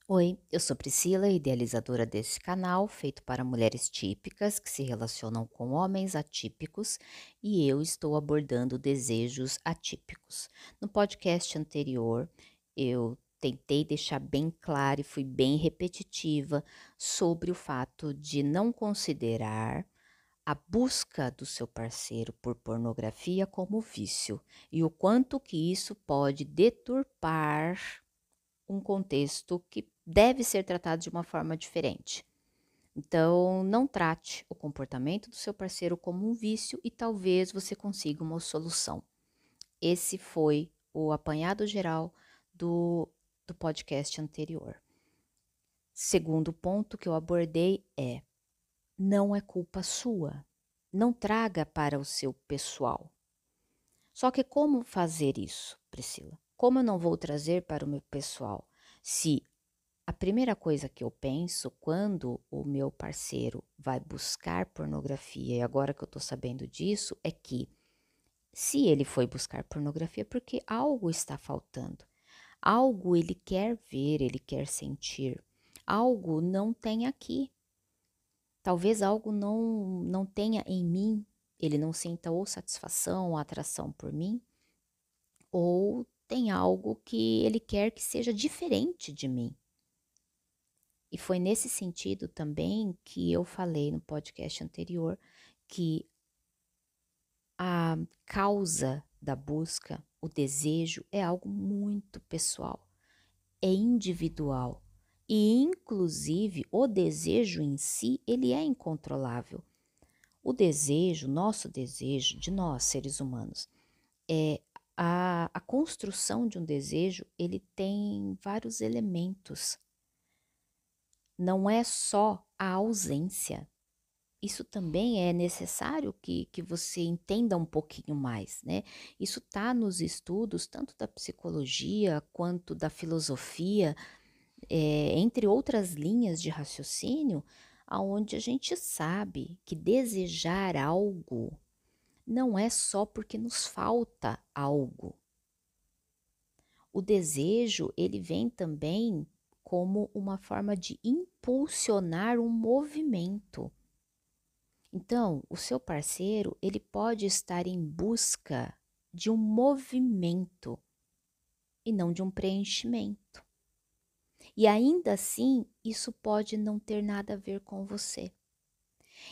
Oi, eu sou Priscila, idealizadora desse canal feito para mulheres típicas que se relacionam com homens atípicos e eu estou abordando desejos atípicos. No podcast anterior, eu tentei deixar bem claro e fui bem repetitiva sobre o fato de não considerar a busca do seu parceiro por pornografia como vício e o quanto que isso pode deturpar um contexto que deve ser tratado de uma forma diferente. Então, não trate o comportamento do seu parceiro como um vício e talvez você consiga uma solução. Esse foi o apanhado geral do podcast anterior. Segundo ponto que eu abordei é: não é culpa sua. Não traga para o seu pessoal. Só que como fazer isso, Priscila? Como eu não vou trazer para o meu pessoal? Se a primeira coisa que eu penso quando o meu parceiro vai buscar pornografia, e agora que eu tô sabendo disso, é que se ele foi buscar pornografia, é porque algo está faltando. Algo ele quer ver, ele quer sentir. Algo não tem aqui. Talvez algo não tenha em mim. Ele não sinta ou satisfação ou atração por mim, ou tem algo que ele quer que seja diferente de mim. E foi nesse sentido também que eu falei no podcast anterior que a causa da busca, o desejo, é algo muito pessoal, é individual. E inclusive o desejo em si, ele é incontrolável. O desejo, nosso desejo de nós seres humanos, é a construção de um desejo, ele tem vários elementos. Não é só a ausência. Isso também é necessário que você entenda um pouquinho mais, né? Isso está nos estudos, tanto da psicologia quanto da filosofia, entre outras linhas de raciocínio, aonde a gente sabe que desejar algo não é só porque nos falta algo. O desejo, ele vem também como uma forma de impulsionar um movimento. Então, o seu parceiro, ele pode estar em busca de um movimento e não de um preenchimento. E ainda assim, isso pode não ter nada a ver com você.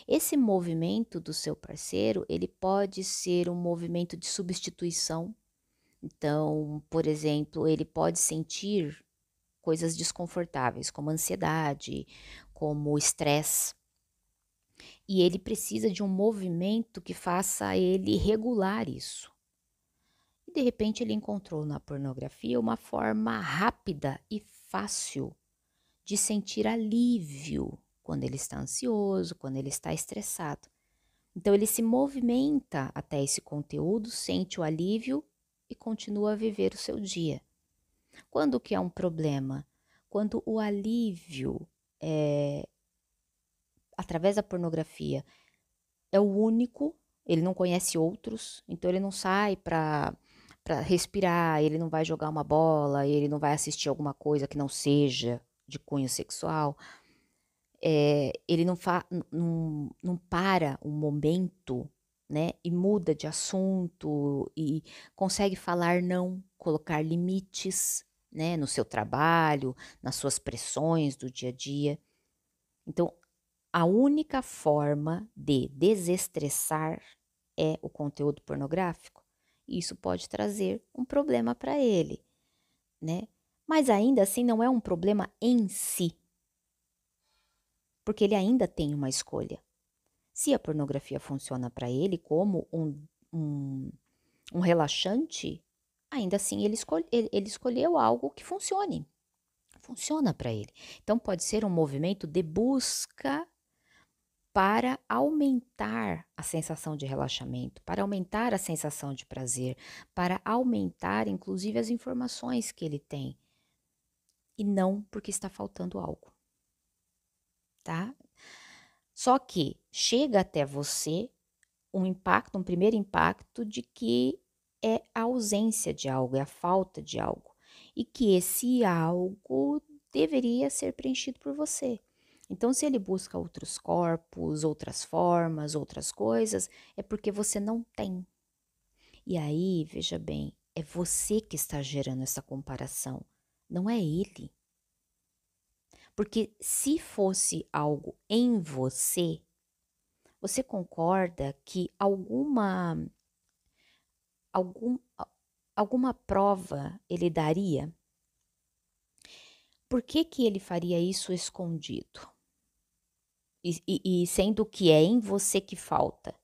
Esse movimento do seu parceiro, ele pode ser um movimento de substituição. Então, por exemplo, ele pode sentir coisas desconfortáveis, como ansiedade, como estresse. E ele precisa de um movimento que faça ele regular isso. E de repente ele encontrou na pornografia uma forma rápida e fácil de sentir alívio quando ele está ansioso, quando ele está estressado. Então ele se movimenta até esse conteúdo, sente o alívio e continua a viver o seu dia. Quando que é um problema? Quando o alívio através da pornografia é o único, ele não conhece outros, então ele não sai para respirar, ele não vai jogar uma bola, ele não vai assistir alguma coisa que não seja de cunho sexual, ele não para um momento, né, e muda de assunto e consegue falar não, colocar limites, né, no seu trabalho, nas suas pressões do dia a dia. Então, a única forma de desestressar é o conteúdo pornográfico. Isso pode trazer um problema para ele, né? Mas ainda assim não é um problema em si, porque ele ainda tem uma escolha. Se a pornografia funciona para ele como um, um relaxante, ainda assim ele escolheu algo que funcione. Funciona para ele. Então pode ser um movimento de busca para aumentar a sensação de relaxamento, para aumentar a sensação de prazer, para aumentar inclusive as informações que ele tem, e não porque está faltando algo, tá? Só que chega até você um impacto, um primeiro impacto de que é a ausência de algo, é a falta de algo, e que esse algo deveria ser preenchido por você. Então, se ele busca outros corpos, outras formas, outras coisas, é porque você não tem. E aí, veja bem, é você que está gerando essa comparação, não é ele. Porque se fosse algo em você, você concorda que algum, alguma prova ele daria? Por que que ele faria isso escondido? E sendo que é em você que falta?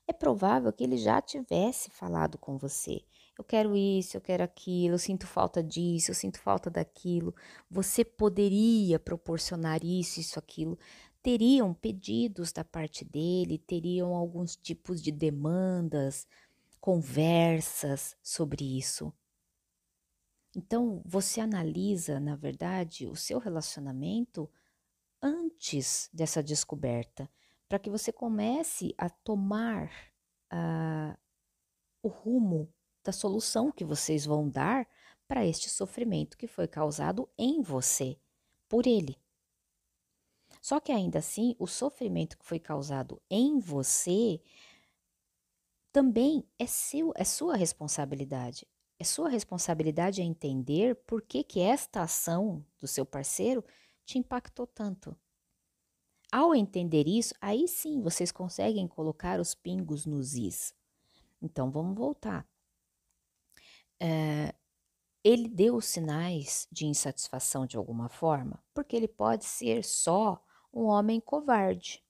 É provável que ele já tivesse falado com você. Eu quero isso, eu quero aquilo, eu sinto falta disso, eu sinto falta daquilo. Você poderia proporcionar isso, isso, aquilo. Teriam pedidos da parte dele, teriam alguns tipos de demandas, conversas sobre isso. Então, você analisa, na verdade, o seu relacionamento antes dessa descoberta, para que você comece a tomar ah, o rumo da solução que vocês vão dar para este sofrimento que foi causado em você, por ele. Só que ainda assim, o sofrimento que foi causado em você também é sua responsabilidade. É sua responsabilidade entender por que que esta ação do seu parceiro te impactou tanto. Ao entender isso, aí sim vocês conseguem colocar os pingos nos is. Então vamos voltar. Ele deu sinais de insatisfação de alguma forma, porque ele pode ser só um homem covarde,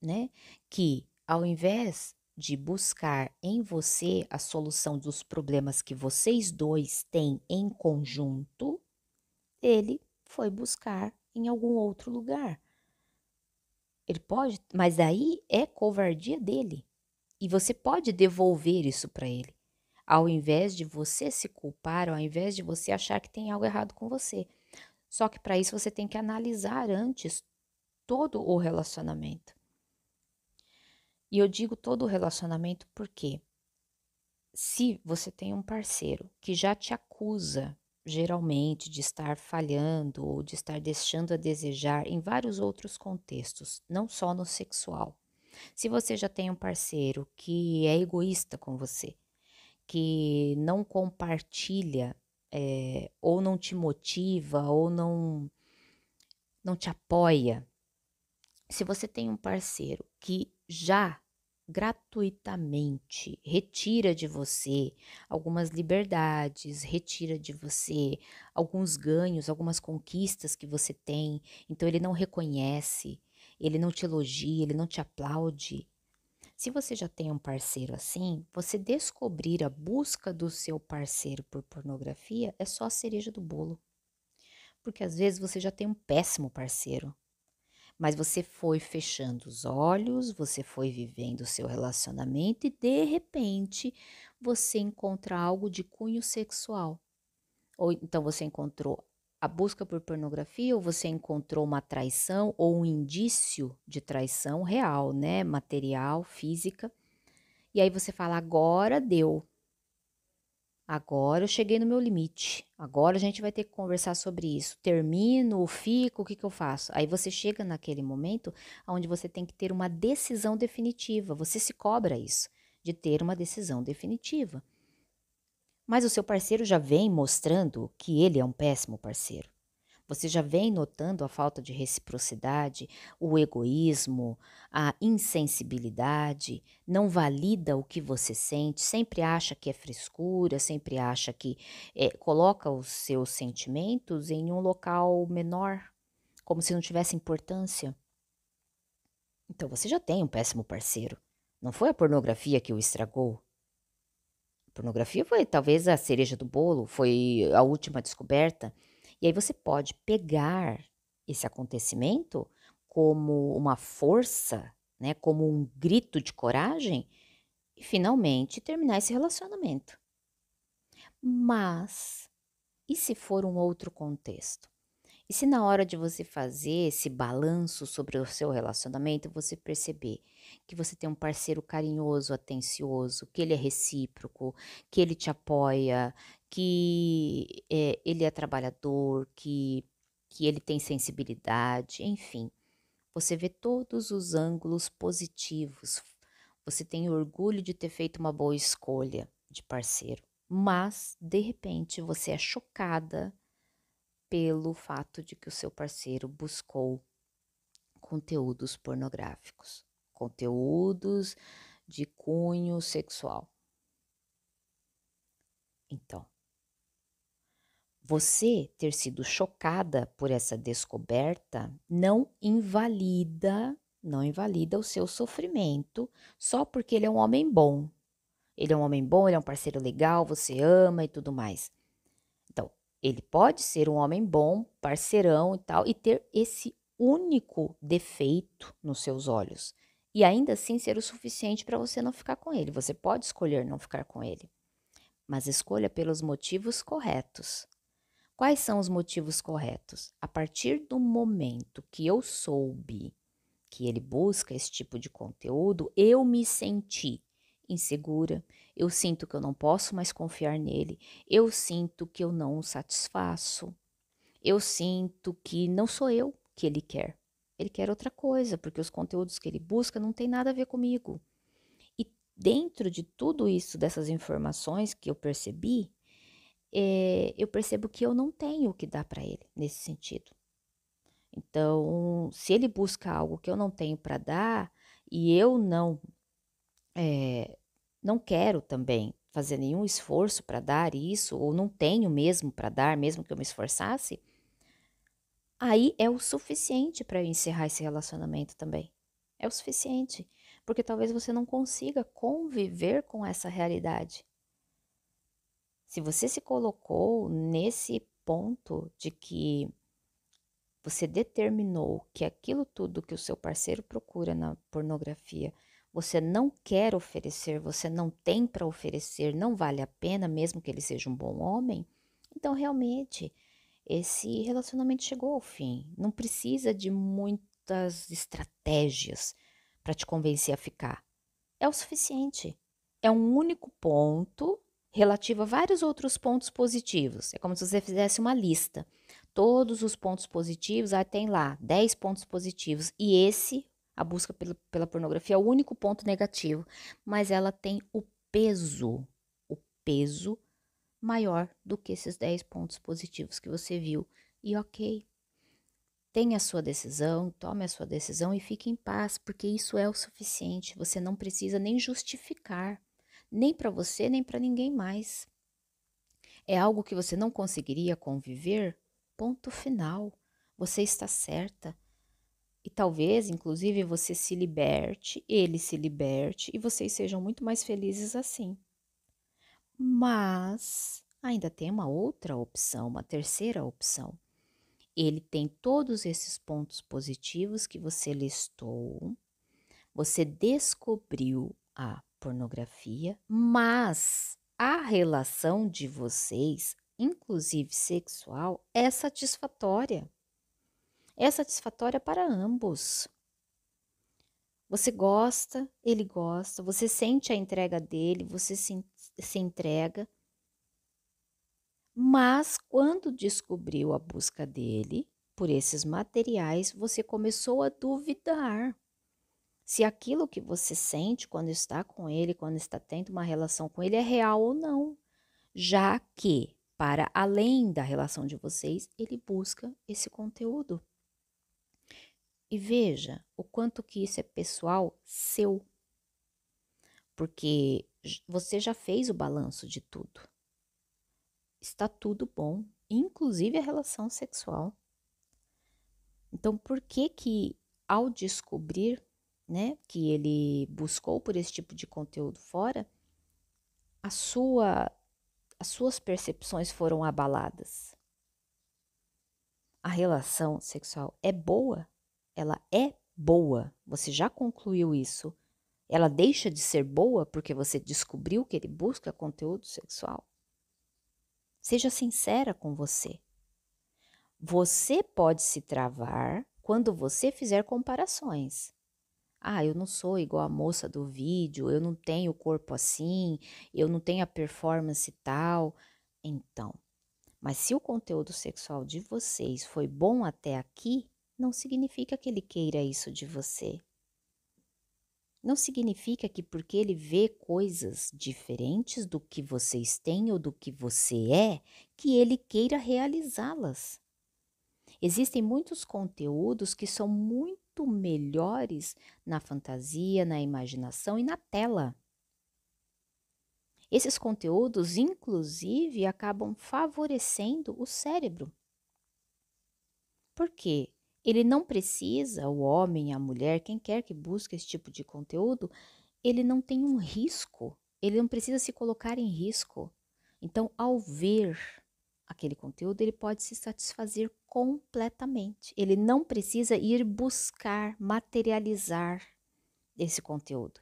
né? Que ao invés de buscar em você a solução dos problemas que vocês dois têm em conjunto, ele foi buscar em algum outro lugar. Ele pode, mas daí é covardia dele. E você pode devolver isso para ele, ao invés de você se culpar, ao invés de você achar que tem algo errado com você. Só que para isso você tem que analisar antes todo o relacionamento. E eu digo todo o relacionamento porque se você tem um parceiro que já te acusa, geralmente, de estar falhando ou de estar deixando a desejar em vários outros contextos, não só no sexual. Se você já tem um parceiro que é egoísta com você, que não compartilha, ou não te motiva, ou não te apoia. Se você tem um parceiro que já gratuitamente retira de você algumas liberdades, retira de você alguns ganhos, algumas conquistas que você tem, então ele não reconhece, ele não te elogia, ele não te aplaude. Se você já tem um parceiro assim, você descobrir a busca do seu parceiro por pornografia é só a cereja do bolo. Porque às vezes você já tem um péssimo parceiro, mas você foi fechando os olhos, você foi vivendo o seu relacionamento e de repente você encontra algo de cunho sexual. Ou então você encontrou a busca por pornografia, ou você encontrou uma traição ou um indício de traição real, né? Material, física. E aí você fala: agora deu. Agora eu cheguei no meu limite. Agora a gente vai ter que conversar sobre isso. Termino, fico, o que que eu faço? Aí você chega naquele momento onde você tem que ter uma decisão definitiva. Você se cobra isso, de ter uma decisão definitiva. Mas o seu parceiro já vem mostrando que ele é um péssimo parceiro. Você já vem notando a falta de reciprocidade, o egoísmo, a insensibilidade, não valida o que você sente, sempre acha que é frescura, sempre acha que coloca os seus sentimentos em um local menor, como se não tivesse importância. Então você já tem um péssimo parceiro. Não foi a pornografia que o estragou. A pornografia foi talvez a cereja do bolo, foi a última descoberta. E aí você pode pegar esse acontecimento como uma força, né, como um grito de coragem e finalmente terminar esse relacionamento. Mas e se for um outro contexto? E se na hora de você fazer esse balanço sobre o seu relacionamento, você perceber que você tem um parceiro carinhoso, atencioso, que ele é recíproco, que ele te apoia, que ele é trabalhador, que que ele tem sensibilidade, enfim. Você vê todos os ângulos positivos. Você tem orgulho de ter feito uma boa escolha de parceiro, mas de repente você é chocada pelo fato de que o seu parceiro buscou conteúdos pornográficos, conteúdos de cunho sexual. Então, você ter sido chocada por essa descoberta não invalida o seu sofrimento só porque ele é um homem bom. Ele é um homem bom, ele é um parceiro legal, você ama e tudo mais. Então, ele pode ser um homem bom, parceirão e tal, e ter esse único defeito nos seus olhos. E ainda assim ser o suficiente para você não ficar com ele. Você pode escolher não ficar com ele, mas escolha pelos motivos corretos. Quais são os motivos corretos? A partir do momento que eu soube que ele busca esse tipo de conteúdo, eu me senti insegura, eu sinto que eu não posso mais confiar nele, eu sinto que eu não o satisfaço, eu sinto que não sou eu que ele quer. Ele quer outra coisa, porque os conteúdos que ele busca não tem nada a ver comigo. E dentro de tudo isso, dessas informações que eu percebi, eu percebo que eu não tenho o que dar para ele nesse sentido. Então, se ele busca algo que eu não tenho para dar e eu não quero também fazer nenhum esforço para dar isso, ou não tenho mesmo para dar, mesmo que eu me esforçasse, aí é o suficiente para eu encerrar esse relacionamento também. É o suficiente, porque talvez você não consiga conviver com essa realidade. Se você se colocou nesse ponto de que você determinou que aquilo tudo que o seu parceiro procura na pornografia, você não quer oferecer, você não tem para oferecer, não vale a pena, mesmo que ele seja um bom homem, então realmente esse relacionamento chegou ao fim. Não precisa de muitas estratégias para te convencer a ficar. É o suficiente. É um único ponto relativo a vários outros pontos positivos. É como se você fizesse uma lista. Todos os pontos positivos, tem lá 10 pontos positivos. E esse, a busca pela pornografia, é o único ponto negativo. Mas ela tem o peso maior do que esses 10 pontos positivos que você viu. E ok, tenha a sua decisão, tome a sua decisão e fique em paz, porque isso é o suficiente. Você não precisa nem justificar, nem para você, nem para ninguém mais. É algo que você não conseguiria conviver? Ponto final. Você está certa. E talvez, inclusive, você se liberte, ele se liberte e vocês sejam muito mais felizes assim. Mas ainda tem uma outra opção, uma terceira opção. Ele tem todos esses pontos positivos que você listou. Você descobriu a pornografia, mas a relação de vocês, inclusive sexual, é satisfatória. É satisfatória para ambos. Você gosta, ele gosta, você sente a entrega dele, você se entrega. Mas quando descobriu a busca dele por esses materiais, você começou a duvidar se aquilo que você sente quando está com ele, quando está tendo uma relação com ele, é real ou não, já que, para além da relação de vocês, ele busca esse conteúdo. E veja o quanto que isso é pessoal seu, porque você já fez o balanço de tudo. Está tudo bom, inclusive a relação sexual. Então, por que que ao descobrir, né, que ele buscou por esse tipo de conteúdo fora, a sua, as suas percepções foram abaladas? A relação sexual é boa? Ela é boa. Você já concluiu isso? Ela deixa de ser boa porque você descobriu que ele busca conteúdo sexual? Seja sincera com você. Você pode se travar quando você fizer comparações. Ah, eu não sou igual a moça do vídeo, eu não tenho o corpo assim, eu não tenho a performance tal. Então, Mas se o conteúdo sexual de vocês foi bom até aqui, não significa que ele queira isso de você. Não significa que porque ele vê coisas diferentes do que vocês têm ou do que você é, que ele queira realizá-las. Existem muitos conteúdos que são muito melhores na fantasia, na imaginação e na tela. Esses conteúdos, inclusive, acabam favorecendo o cérebro. Por quê? Ele não precisa, o homem, a mulher, quem quer que busque esse tipo de conteúdo, ele não tem um risco, ele não precisa se colocar em risco. Então, ao ver aquele conteúdo, ele pode se satisfazer completamente. Ele não precisa ir buscar, materializar esse conteúdo.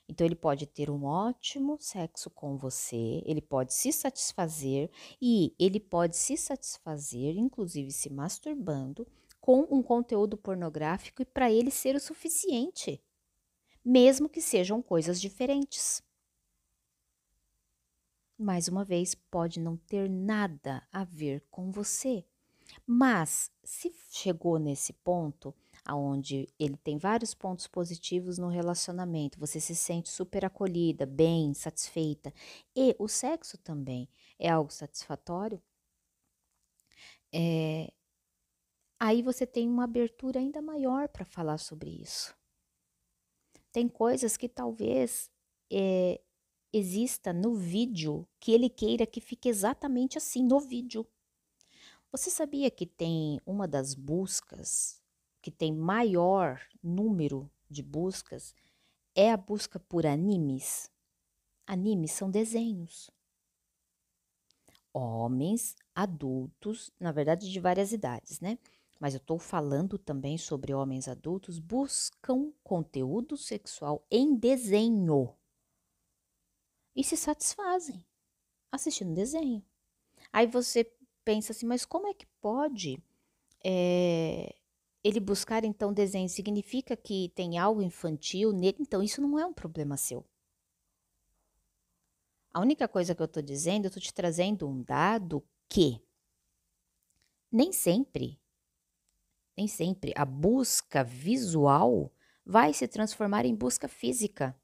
Então, ele pode ter um ótimo sexo com você, ele pode se satisfazer e ele pode se satisfazer, inclusive se masturbando, com um conteúdo pornográfico e para ele ser o suficiente, mesmo que sejam coisas diferentes. Mais uma vez, pode não ter nada a ver com você. Mas se chegou nesse ponto aonde ele tem vários pontos positivos no relacionamento, você se sente super acolhida, bem, satisfeita, e o sexo também é algo satisfatório, aí você tem uma abertura ainda maior para falar sobre isso. Tem coisas que talvez exista no vídeo que ele queira que fique exatamente assim no vídeo. Você sabia que tem uma das buscas que tem maior número de buscas é a busca por animes? Animes são desenhos. Homens adultos, na verdade de várias idades, né? Mas eu estou falando também sobre homens adultos buscam conteúdo sexual em desenho e se satisfazem assistindo desenho. Aí você pensa assim, mas como é que pode ele buscar então desenho? Significa que tem algo infantil nele? Então isso não é um problema seu. A única coisa que eu estou dizendo, eu estou te trazendo um dado que nem sempre a busca visual vai se transformar em busca física.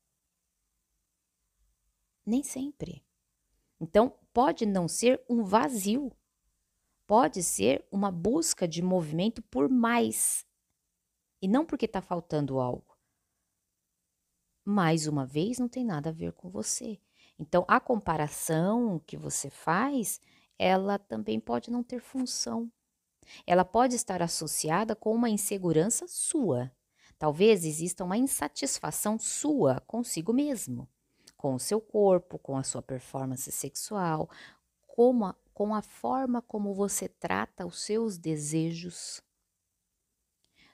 Nem sempre. Então, pode não ser um vazio. Pode ser uma busca de movimento por mais. E não porque está faltando algo. Mais uma vez, não tem nada a ver com você. Então, a comparação que você faz, ela também pode não ter função. Ela pode estar associada com uma insegurança sua. Talvez exista uma insatisfação sua consigo mesmo, com o seu corpo, com a sua performance sexual, com a forma como você trata os seus desejos.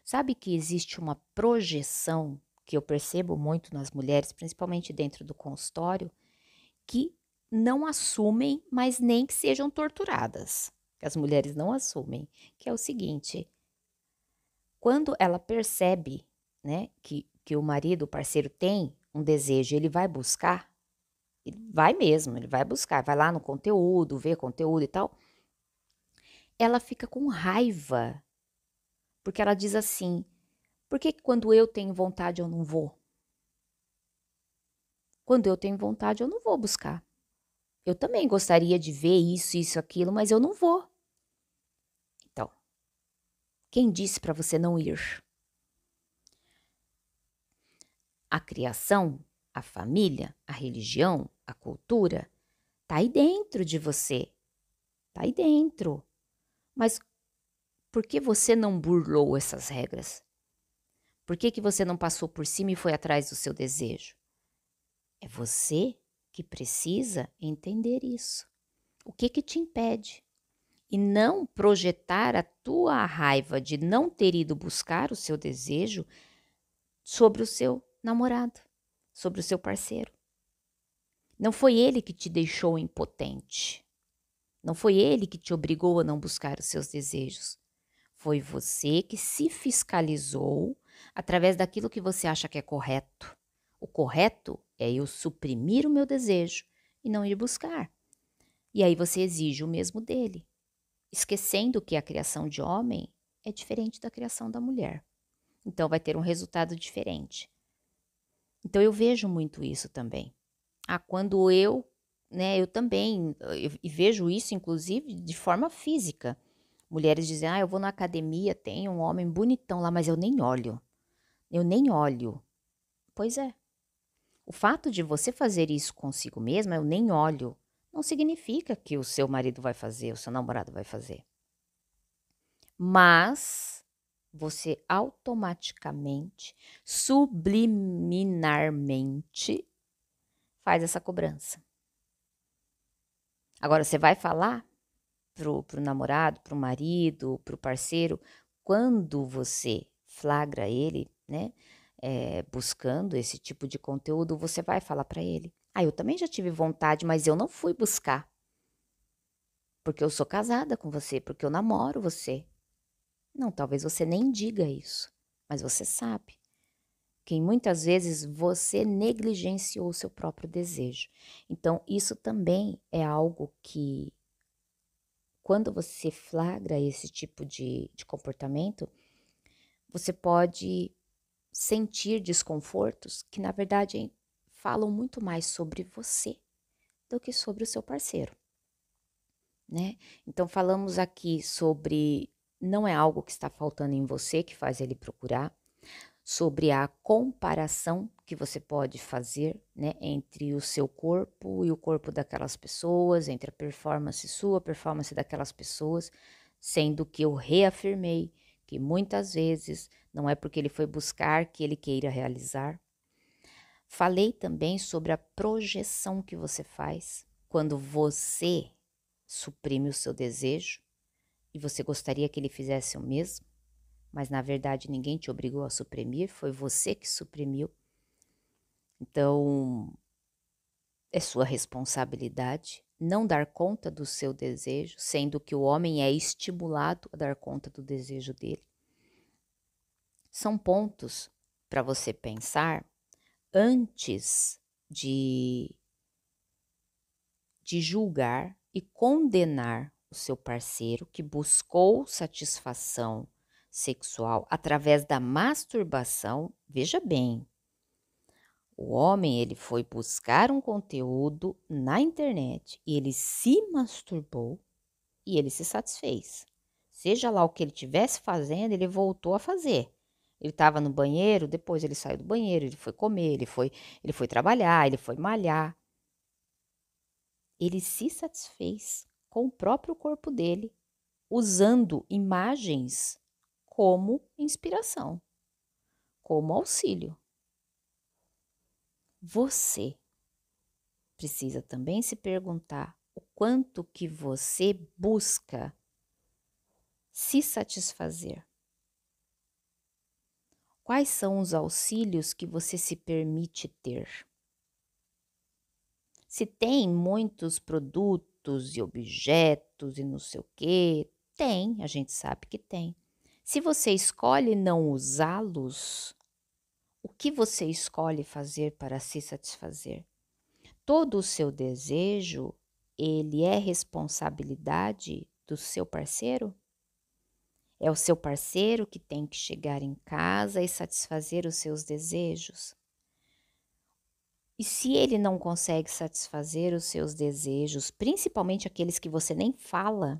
Sabe que existe uma projeção que eu percebo muito nas mulheres, principalmente dentro do consultório, que não assumem, mas nem que sejam torturadas. Que as mulheres não assumem, que é o seguinte: quando ela percebe, né, que o marido, o parceiro tem um desejo, ele vai buscar, ele vai mesmo, ele vai buscar, vai lá no conteúdo, vê conteúdo e tal, ela fica com raiva, porque ela diz assim: por que quando eu tenho vontade eu não vou? Quando eu tenho vontade eu não vou buscar. Eu também gostaria de ver isso, aquilo, mas eu não vou. Então, quem disse para você não ir? A criação, a família, a religião, a cultura, tá aí dentro de você. Tá aí dentro. Mas por que você não burlou essas regras? Por que você não passou por cima e foi atrás do seu desejo? É você que precisa entender isso. O que te impede? E não projetar a tua raiva de não ter ido buscar o seu desejo sobre o seu namorado, sobre o seu parceiro. Não foi ele que te deixou impotente. Não foi ele que te obrigou a não buscar os seus desejos. Foi você que se fiscalizou através daquilo que você acha que é correto. O correto é eu suprimir o meu desejo e não ir buscar. E aí você exige o mesmo dele, esquecendo que a criação de homem é diferente da criação da mulher. Então vai ter um resultado diferente. Então eu vejo muito isso também. Quando eu também, e vejo isso inclusive de forma física. Mulheres dizem: eu vou na academia, tem um homem bonitão lá, mas eu nem olho. Eu nem olho. Pois é. O fato de você fazer isso consigo mesma, eu nem olho, não significa que o seu marido vai fazer, o seu namorado vai fazer. Mas você automaticamente, subliminarmente, faz essa cobrança. Agora, você vai falar pro namorado, pro marido, pro parceiro, quando você flagra ele, né, buscando esse tipo de conteúdo, você vai falar para ele: eu também já tive vontade, mas eu não fui buscar. Porque eu sou casada com você, porque eu namoro você. Não, talvez você nem diga isso, mas você sabe que muitas vezes você negligenciou o seu próprio desejo. Então, isso também é algo que, quando você flagra esse tipo de comportamento, você pode sentir desconfortos que, na verdade, falam muito mais sobre você do que sobre o seu parceiro, né? Então, falamos aqui sobre não é algo que está faltando em você que faz ele procurar, sobre a comparação que você pode fazer, né, entre o seu corpo e o corpo daquelas pessoas, entre a performance sua, a performance daquelas pessoas, sendo que eu reafirmei que muitas vezes não é porque ele foi buscar que ele queira realizar. Falei também sobre a projeção que você faz quando você suprime o seu desejo e você gostaria que ele fizesse o mesmo, mas na verdade ninguém te obrigou a suprimir, foi você que suprimiu. Então, é sua responsabilidade não dar conta do seu desejo, sendo que o homem é estimulado a dar conta do desejo dele. São pontos para você pensar antes de julgar e condenar o seu parceiro que buscou satisfação sexual através da masturbação. Veja bem, o homem ele foi buscar um conteúdo na internet e ele se masturbou e ele se satisfez. Seja lá o que ele estivesse fazendo, ele voltou a fazer. Ele estava no banheiro, depois ele saiu do banheiro, ele foi comer, ele foi trabalhar, ele foi malhar. Ele se satisfez com o próprio corpo dele, usando imagens como inspiração, como auxílio. Você precisa também se perguntar o quanto que você busca se satisfazer. Quais são os auxílios que você se permite ter? Se tem muitos produtos e objetos e não sei o quê, tem, a gente sabe que tem. Se você escolhe não usá-los, o que você escolhe fazer para se satisfazer? Todo o seu desejo, ele é responsabilidade do seu parceiro? É o seu parceiro que tem que chegar em casa e satisfazer os seus desejos? E se ele não consegue satisfazer os seus desejos, principalmente aqueles que você nem fala,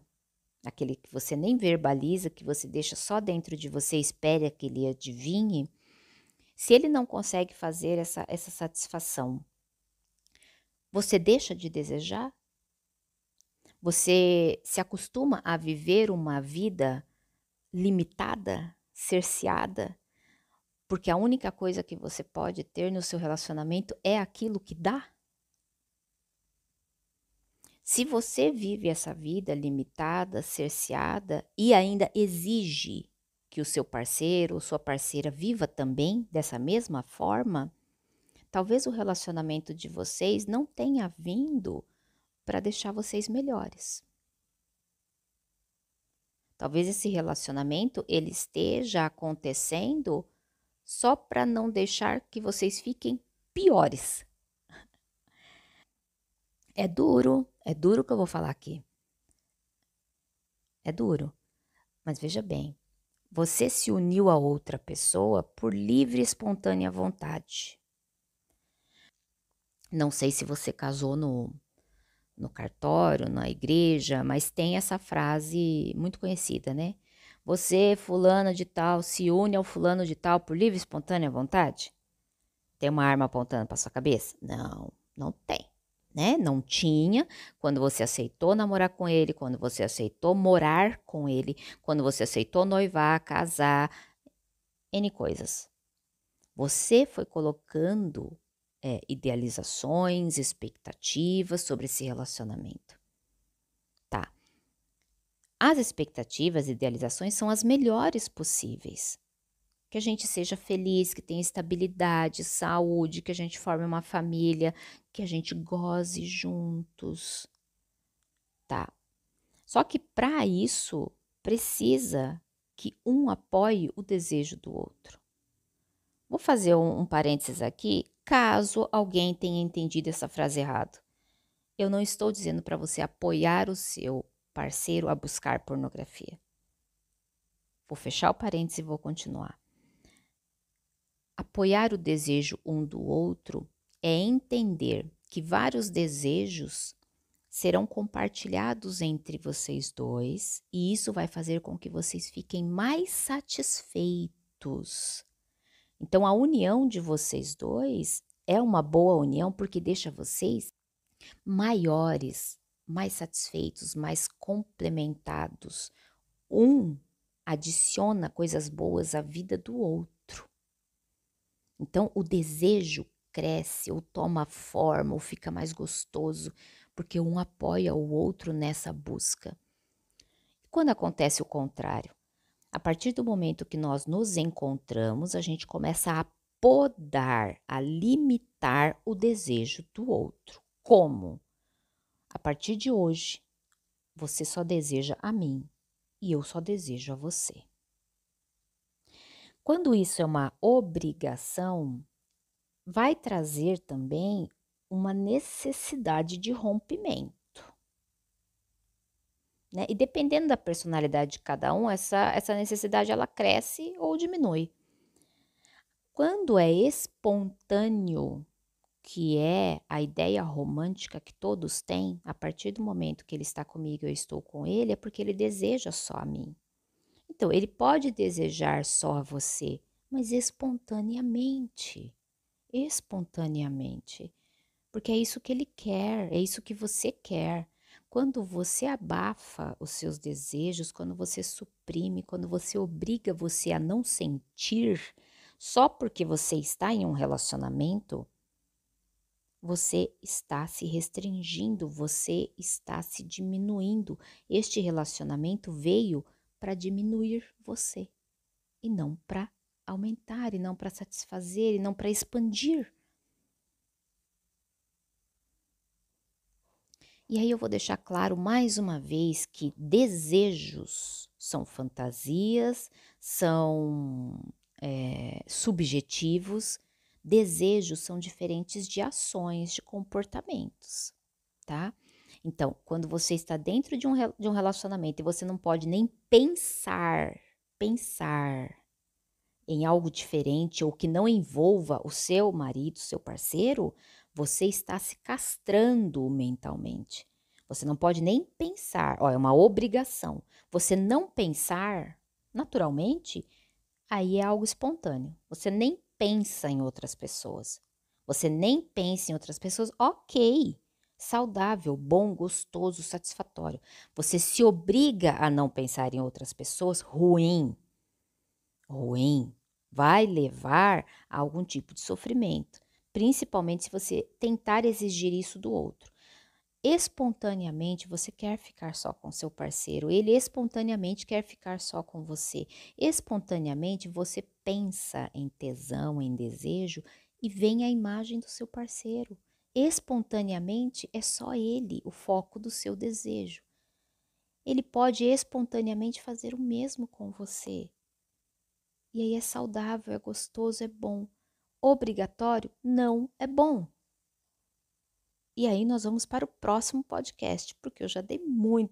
aquele que você nem verbaliza, que você deixa só dentro de você, espera que ele adivinhe, se ele não consegue fazer essa satisfação, você deixa de desejar? Você se acostuma a viver uma vida limitada, cerceada, porque a única coisa que você pode ter no seu relacionamento é aquilo que dá? Se você vive essa vida limitada, cerceada e ainda exige que o seu parceiro ou sua parceira viva também dessa mesma forma, talvez o relacionamento de vocês não tenha vindo para deixar vocês melhores. Talvez esse relacionamento ele esteja acontecendo só para não deixar que vocês fiquem piores. É duro o que eu vou falar aqui. É duro. Mas veja bem, você se uniu a outra pessoa por livre e espontânea vontade. Não sei se você casou no cartório, na igreja, mas tem essa frase muito conhecida, né? Você, fulano de tal, se une ao fulano de tal por livre e espontânea vontade? Tem uma arma apontando para sua cabeça? Não, não tem, né? Não tinha quando você aceitou namorar com ele, quando você aceitou morar com ele, quando você aceitou noivar, casar, N coisas. Você foi colocando idealizações, expectativas sobre esse relacionamento. Tá. As expectativas e idealizações são as melhores possíveis. Que a gente seja feliz, que tenha estabilidade, saúde, que a gente forme uma família, que a gente goze juntos, tá? Só que para isso precisa que um apoie o desejo do outro. Vou fazer um parênteses aqui, caso alguém tenha entendido essa frase errado. Eu não estou dizendo para você apoiar o seu parceiro a buscar pornografia. Vou fechar o parênteses e vou continuar. Apoiar o desejo um do outro é entender que vários desejos serão compartilhados entre vocês dois e isso vai fazer com que vocês fiquem mais satisfeitos. Então, a união de vocês dois é uma boa união porque deixa vocês maiores, mais satisfeitos, mais complementados. Um adiciona coisas boas à vida do outro. Então, o desejo cresce, ou toma forma, ou fica mais gostoso, porque um apoia o outro nessa busca. E quando acontece o contrário? A partir do momento que nós nos encontramos, a gente começa a podar, a limitar o desejo do outro. Como? A partir de hoje, você só deseja a mim e eu só desejo a você. Quando isso é uma obrigação, vai trazer também uma necessidade de rompimento, né? E dependendo da personalidade de cada um, essa necessidade ela cresce ou diminui. Quando é espontâneo, que é a ideia romântica que todos têm, a partir do momento que ele está comigo e eu estou com ele, é porque ele deseja só a mim. Então, ele pode desejar só a você, mas espontaneamente. Espontaneamente. Porque é isso que ele quer, é isso que você quer. Quando você abafa os seus desejos, quando você suprime, quando você obriga você a não sentir, só porque você está em um relacionamento, você está se restringindo, você está se diminuindo. Este relacionamento veio para diminuir você e não para aumentar, e não para satisfazer, e não para expandir. E aí eu vou deixar claro mais uma vez que desejos são fantasias, são subjetivos, desejos são diferentes de ações, de comportamentos, tá? Então, quando você está dentro de um relacionamento e você não pode nem pensar em algo diferente ou que não envolva o seu marido, seu parceiro, você está se castrando mentalmente. Você não pode nem pensar, ó, é uma obrigação. Você não pensar naturalmente, aí é algo espontâneo. Você nem pensa em outras pessoas. Você nem pensa em outras pessoas, ok. Saudável, bom, gostoso, satisfatório. Você se obriga a não pensar em outras pessoas, ruim. Ruim. Vai levar a algum tipo de sofrimento, principalmente se você tentar exigir isso do outro. Espontaneamente você quer ficar só com seu parceiro, ele espontaneamente quer ficar só com você. Espontaneamente você pensa em tesão, em desejo e vem a imagem do seu parceiro. Espontaneamente é só ele o foco do seu desejo. Ele pode espontaneamente fazer o mesmo com você. E aí é saudável, é gostoso, é bom. Obrigatório? Não é bom. E aí nós vamos para o próximo podcast, porque eu já dei muito